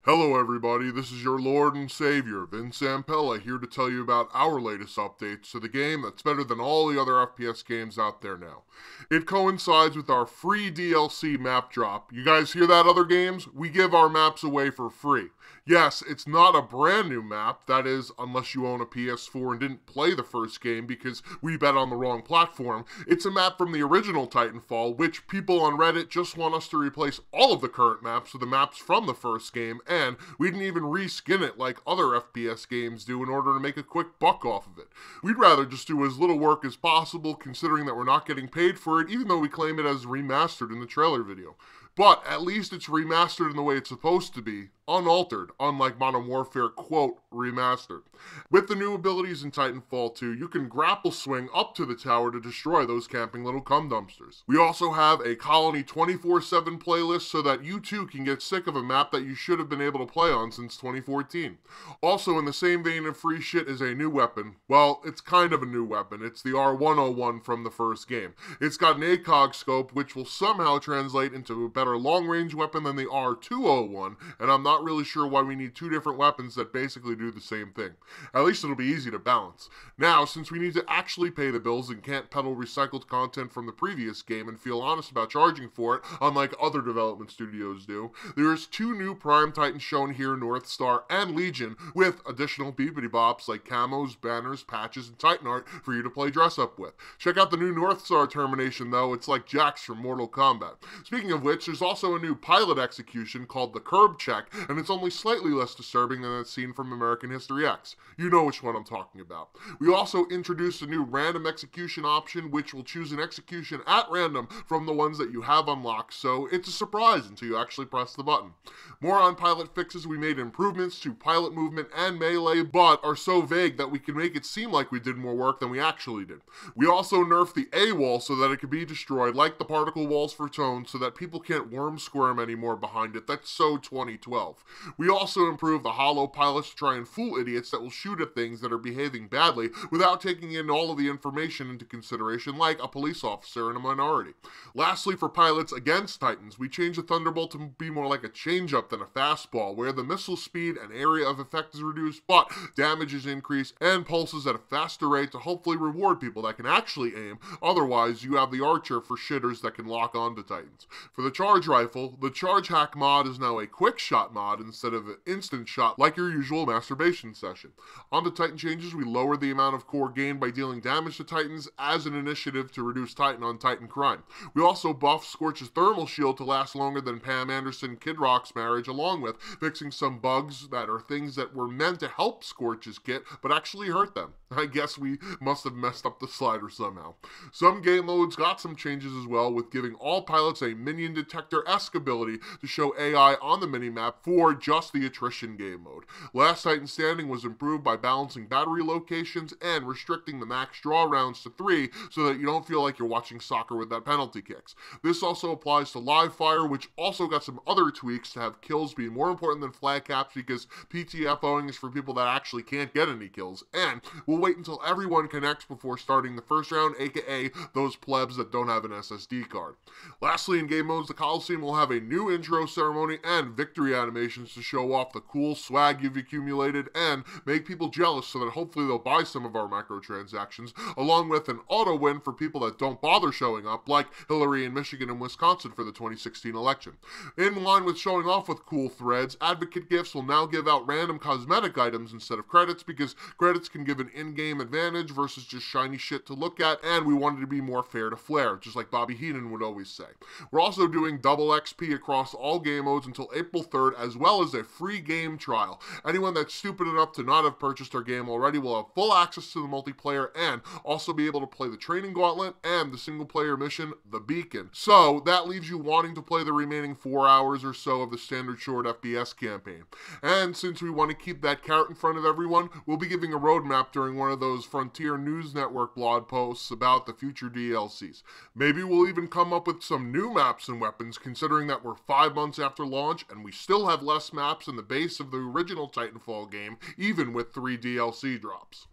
Hello everybody, this is your Lord and Savior, Vince Zampella, here to tell you about our latest updates to the game that's better than all the other FPS games out there now. It coincides with our free DLC map drop. You guys hear that, other games? We give our maps away for free. Yes, it's not a brand new map, that is, unless you own a PS4 and didn't play the first game because we bet on the wrong platform. It's a map from the original Titanfall, which people on Reddit just want us to replace all of the current maps with the maps from the first game, and we didn't even reskin it like other FPS games do in order to make a quick buck off of it. We'd rather just do as little work as possible, considering that we're not getting paid for it, even though we claim it as remastered in the trailer video. But at least it's remastered in the way it's supposed to be, unaltered, unlike Modern Warfare, quote, remastered. With the new abilities in Titanfall 2, you can grapple swing up to the tower to destroy those camping little cum dumpsters. We also have a Colony 24/7 playlist so that you too can get sick of a map that you should have been able to play on since 2014. Also, in the same vein of free shit is a new weapon. Well, it's kind of a new weapon. It's the R101 from the first game. It's got an ACOG scope, which will somehow translate into a better long-range weapon than the R201, and I'm not really sure why we need two different weapons that basically do the same thing. At least it'll be easy to balance. Now, since we need to actually pay the bills and can't peddle recycled content from the previous game and feel honest about charging for it, unlike other development studios do, there's two new Prime Titans shown here, North Star and Legion, with additional beepity bops like camos, banners, patches, and Titan art for you to play dress up with. Check out the new North Star termination though, it's like Jax from Mortal Kombat. Speaking of which, there's also a new pilot execution called the Curb Check, and it's only slightly less disturbing than that scene from American History X. You know which one I'm talking about. We also introduced a new random execution option, which will choose an execution at random from the ones that you have unlocked, so it's a surprise until you actually press the button. More on pilot fixes, we made improvements to pilot movement and melee, but are so vague that we can make it seem like we did more work than we actually did. We also nerfed the A wall so that it could be destroyed, like the particle walls for Tone, so that people can't worm squirm anymore behind it. That's so 2012. We also improved the holo pilots to try and fool idiots that will shoot at things that are behaving badly without taking in all of the information into consideration, like a police officer in a minority. Lastly, for pilots against Titans, we changed the Thunderbolt to be more like a change-up than a fastball, where the missile speed and area of effect is reduced, but damage is increased and pulses at a faster rate to hopefully reward people that can actually aim. Otherwise, you have the Archer for shitters that can lock onto Titans. For the charge rifle, the Charge Hack mod is now a quick shot mod instead of an instant shot like your usual masturbation session. On the Titan changes, we lowered the amount of core gained by dealing damage to Titans as an initiative to reduce Titan on Titan crime. We also buffed Scorch's thermal shield to last longer than Pam Anderson Kid Rock's marriage, along with fixing some bugs that are things that were meant to help Scorch's kit but actually hurt them. I guess we must have messed up the slider somehow. Some game modes got some changes as well, with giving all pilots a minion detector-esque ability to show AI on the minimap for just the attrition game mode. Last Titan Standing was improved by balancing battery locations and restricting the max draw rounds to 3 so that you don't feel like you're watching soccer with that penalty kicks. This also applies to live fire, which also got some other tweaks to have kills be more important than flag caps because PTFOing is for people that actually can't get any kills, and we'll wait until everyone connects before starting the first round, aka those plebs that don't have an SSD card. Lastly, in game modes, the Coliseum will have a new intro ceremony and victory animations to show off the cool swag you've accumulated and make people jealous so that hopefully they'll buy some of our microtransactions, along with an auto win for people that don't bother showing up, like Hillary in Michigan and Wisconsin for the 2016 election. In line with showing off with cool threads, advocate gifts will now give out random cosmetic items instead of credits because credits can give an in-game advantage versus just shiny shit to look at, and we wanted to be more fair to Flair, just like Bobby Heenan would always say. We're also doing double XP across all game modes until April 3rd, as well as a free game trial. Anyone that's stupid enough to not have purchased our game already will have full access to the multiplayer and also be able to play the training gauntlet and the single player mission, The Beacon. So that leaves you wanting to play the remaining 4 hours or so of the standard short FPS campaign. And since we want to keep that carrot in front of everyone, we'll be giving a roadmap during one of those Frontier News Network blog posts about the future DLCs. Maybe we'll even come up with some new maps and weapons, considering that we're 5 months after launch and we still have less maps in the base of the original Titanfall game, even with 3 DLC drops.